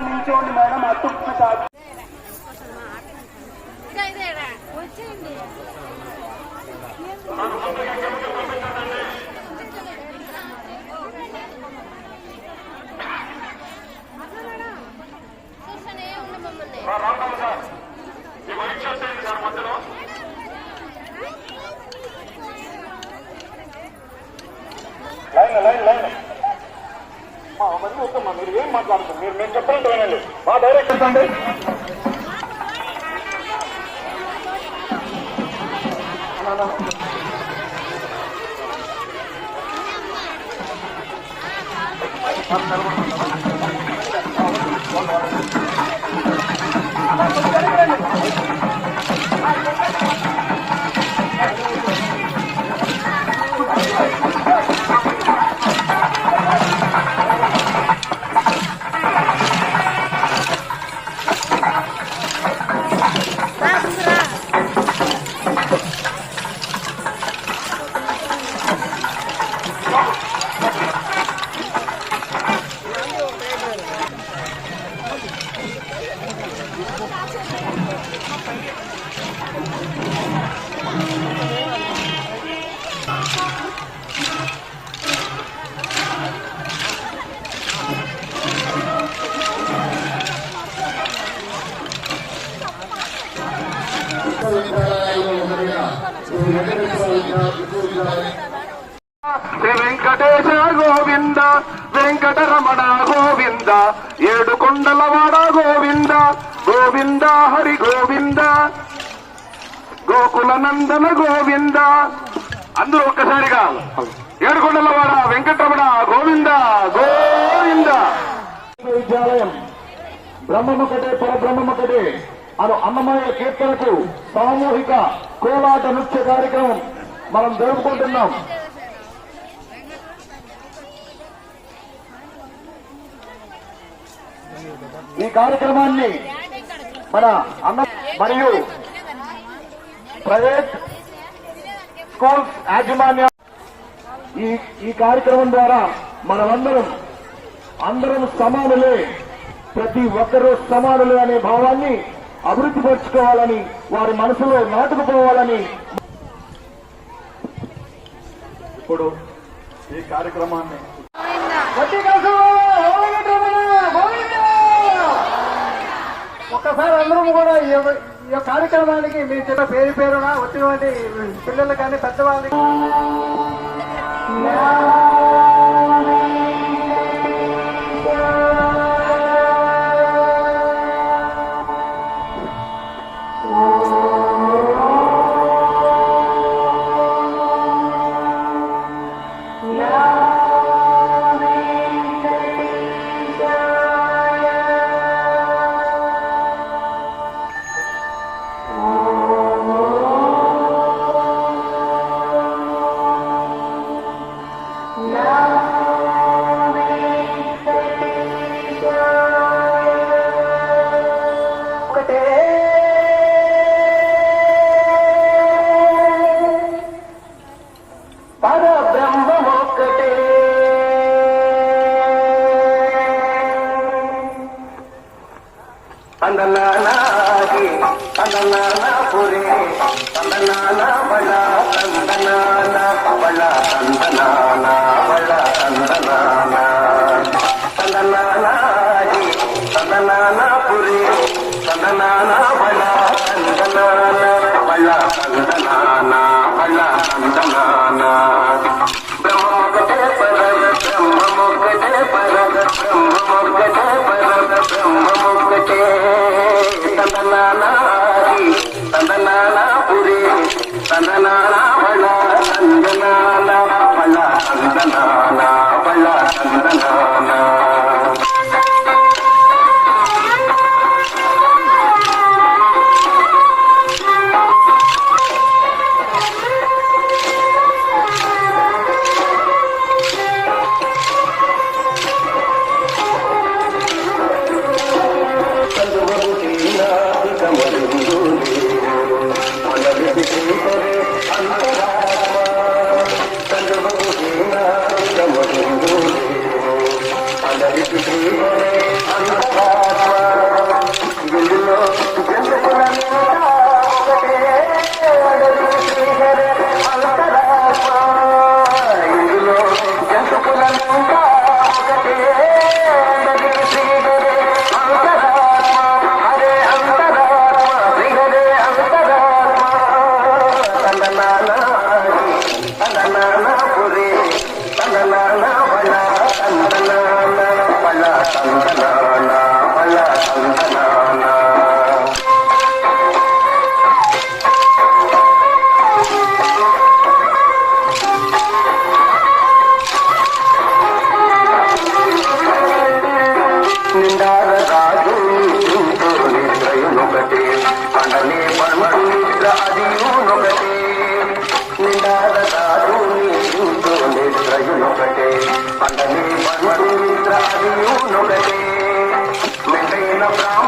నిల్చోండి madam, అతుక్కు కాదు. మీరు ఏం మాట్లాడుతున్నారు? మీరు మేము చెప్పండి వినండి. మా డైరెక్టర్స్ అండి శ్రీ వెంకటేశ్వర గోవింద, వెంకటరమణ గోవింద, ఏడు కొండలవాడ గోవింద, గోవింద హరి గోవింద, గోకుల నందన గోవింద. అందరూ ఒక్కసారిగా ఏడుకొండలవాడ వెంకటరమణ గోవింద గోవింద. విద్యాలయం బ్రహ్మమొకటే పరబ్రహ్మమొకటే అను అన్నమయ్య కీర్తనకు సామూహిక కోలాట నృత్య కార్యక్రమం మనం జరుపుకుంటున్నాం. ఈ కార్యక్రమాన్ని మన అన్న మరియు ప్రైవేట్ స్కూల్స్ యాజమాన్యం ఈ కార్యక్రమం ద్వారా అందరం సమానులే, ప్రతి ఒక్కరూ సమానులే అనే భావాన్ని అభివృద్ధి పరుచుకోవాలని, వారి మనసులో నాటుకుపోవాలని ఇప్పుడు ఈ కార్యక్రమాన్ని ఒక్కసారి అందరం కూడా ఈ కార్యక్రమానికి మీ చిన్న పేరు పేరున వచ్చినటువంటి పిల్లలు కానీ పెద్దవాళ్ళకి బ్రాహ్మణ